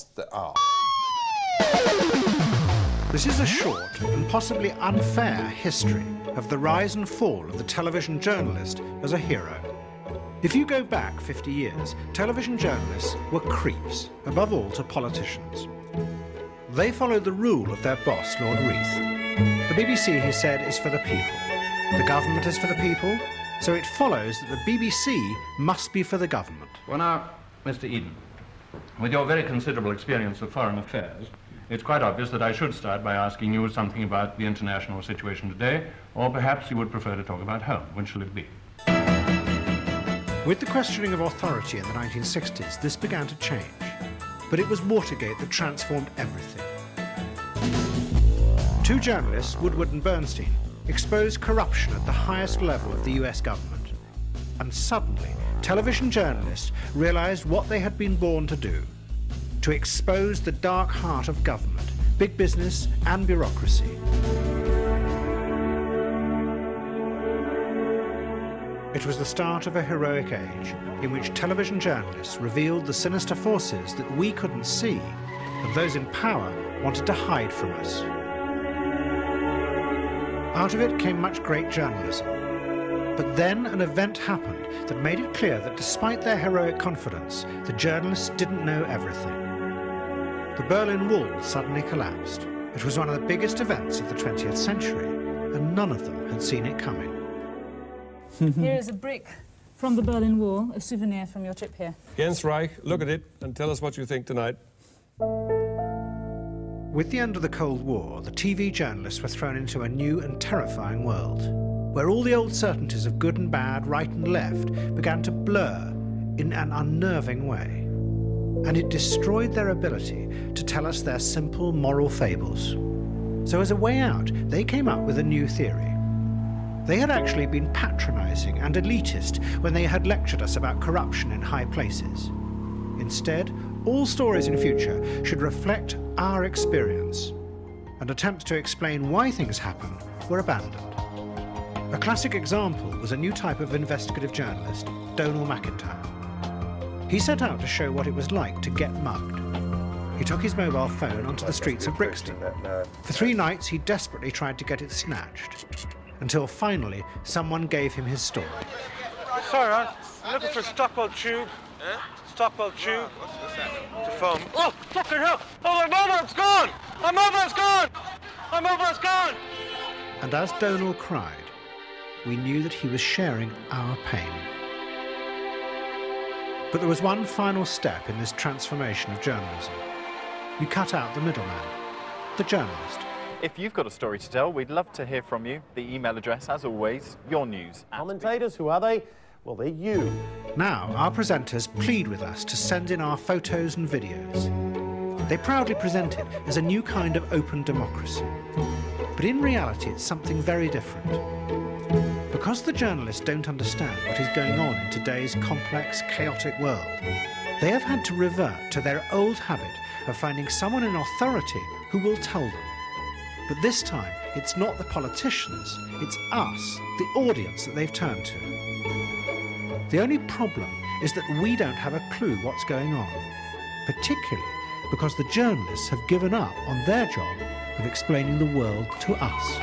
the art. This is a short and possibly unfair history of the rise and fall of the television journalist as a hero. If you go back 50 years, television journalists were creeps, above all to politicians. They followed the rule of their boss, Lord Reith. The BBC, he said, is for the people. The government is for the people, so it follows that the BBC must be for the government. Well now, Mr. Eden, with your very considerable experience of foreign affairs, it's quite obvious that I should start by asking you something about the international situation today, or perhaps you would prefer to talk about home. When shall it be? With the questioning of authority in the 1960s, this began to change. But it was Watergate that transformed everything. Two journalists, Woodward and Bernstein, exposed corruption at the highest level of the US government. And suddenly, television journalists realized what they had been born to do: to expose the dark heart of government, big business and bureaucracy. It was the start of a heroic age in which television journalists revealed the sinister forces that we couldn't see and those in power wanted to hide from us. Out of it came much great journalism. But then an event happened that made it clear that despite their heroic confidence, the journalists didn't know everything. The Berlin Wall suddenly collapsed. It was one of the biggest events of the 20th century, and none of them had seen it coming. Here is a brick from the Berlin Wall, a souvenir from your trip here. Jens Reich, look at it and tell us what you think tonight. With the end of the Cold War, the TV journalists were thrown into a new and terrifying world, where all the old certainties of good and bad, right and left, began to blur in an unnerving way. And it destroyed their ability to tell us their simple moral fables. So as a way out, they came up with a new theory. They had actually been patronizing and elitist when they had lectured us about corruption in high places. Instead, all stories in future should reflect our experience, and attempts to explain why things happen were abandoned. A classic example was a new type of investigative journalist, Donal McIntyre. He set out to show what it was like to get mugged. He took his mobile phone onto the streets of Brixton. For 3 nights, he desperately tried to get it snatched, until finally someone gave him his story. Sorry, I'm looking for Stockwell Tube. Eh? Stockwell Tube. What's that? To phone. Oh, fucking hell! Oh, my mobile's gone! My mobile's gone! My mobile's gone! And as Donal cried, we knew that he was sharing our pain. But there was one final step in this transformation of journalism. You cut out the middleman, the journalist. If you've got a story to tell, we'd love to hear from you. The email address, as always, yournews. Commentators, who are they? Well, they're you. Now, our presenters plead with us to send in our photos and videos. They proudly present it as a new kind of open democracy. But in reality, it's something very different. Because the journalists don't understand what is going on in today's complex, chaotic world, they have had to revert to their old habit of finding someone in authority who will tell them. But this time, it's not the politicians, it's us, the audience, that they've turned to. The only problem is that we don't have a clue what's going on, particularly because the journalists have given up on their job of explaining the world to us.